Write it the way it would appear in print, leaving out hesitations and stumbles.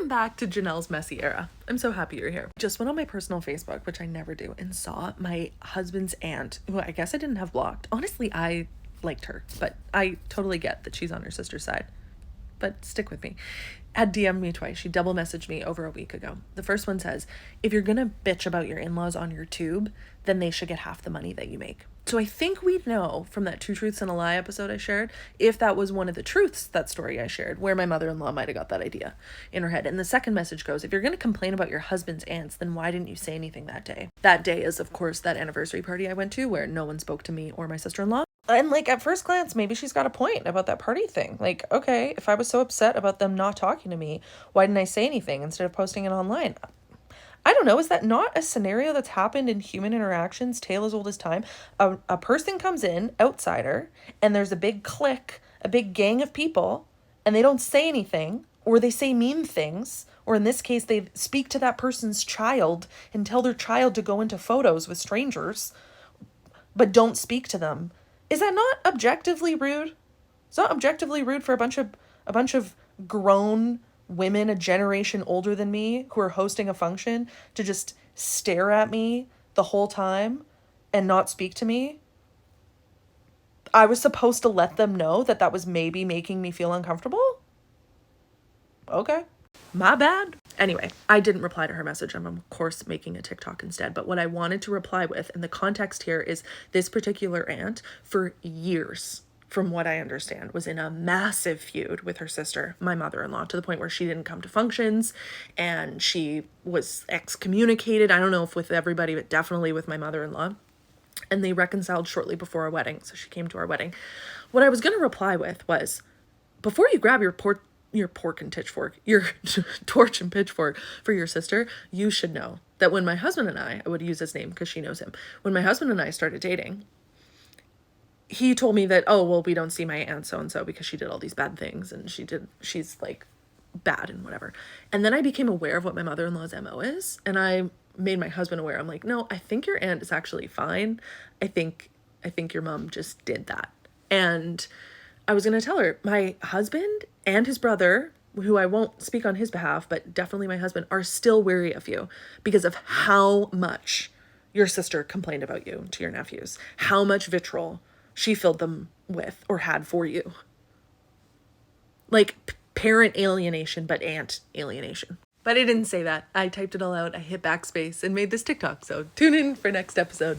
Welcome back to Janelle's Messy Era. I'm so happy you're here. Just went on my personal Facebook, which I never do, and saw my husband's aunt, who I guess I didn't have blocked. Honestly, I liked her, but I totally get that she's on her sister's side. But stick with me. Had DM'd me twice. She double messaged me over a week ago. The first one says, if you're gonna bitch about your in-laws on your tube, then they should get half the money that you make. So I think we'd know from that 2 Truths and a Lie episode I shared, if that was one of the truths, that story I shared, where my mother-in-law might have got that idea in her head. And the second message goes, if you're going to complain about your husband's aunts, then why didn't you say anything that day? That day is, of course, that anniversary party I went to where no one spoke to me or my sister-in-law. And like at first glance, maybe she's got a point about that party thing. Like, okay, if I was so upset about them not talking to me, why didn't I say anything instead of posting it online? I don't know. Is that not a scenario that's happened in human interactions, tale as old as time? A person comes in, outsider, and there's a big clique, a big gang of people, and they don't say anything, or they say mean things, or in this case, they speak to that person's child and tell their child to go into photos with strangers, but don't speak to them. Is that not objectively rude? It's not objectively rude for a bunch of grown women a generation older than me who are hosting a function to just stare at me the whole time and not speak to me. I was supposed to let them know that that was maybe making me feel uncomfortable? Okay. My bad. Anyway, I didn't reply to her message. I'm, of course, making a TikTok instead. But what I wanted to reply with, and the context here is this particular aunt, for years, from what I understand, was in a massive feud with her sister, my mother-in-law, to the point where she didn't come to functions and she was excommunicated. I don't know if with everybody, but definitely with my mother-in-law. And they reconciled shortly before our wedding. So she came to our wedding. What I was going to reply with was, before you grab your torch and pitchfork for your sister, you should know that when my husband and I would use his name because she knows him. When my husband and I started dating, he told me that, oh, well, we don't see my aunt so-and-so because she did all these bad things and she's like bad and whatever. And then I became aware of what my mother-in-law's MO is. And I made my husband aware. I'm like, no, I think your aunt is actually fine. I think your mom just did that. And I was going to tell her, my husband and his brother, who I won't speak on his behalf, but definitely my husband, are still wary of you because of how much your sister complained about you to your nephews, how much vitriol she filled them with or had for you. Like parent alienation, but aunt alienation. But I didn't say that. I typed it all out. I hit backspace and made this TikTok. So tune in for next episode.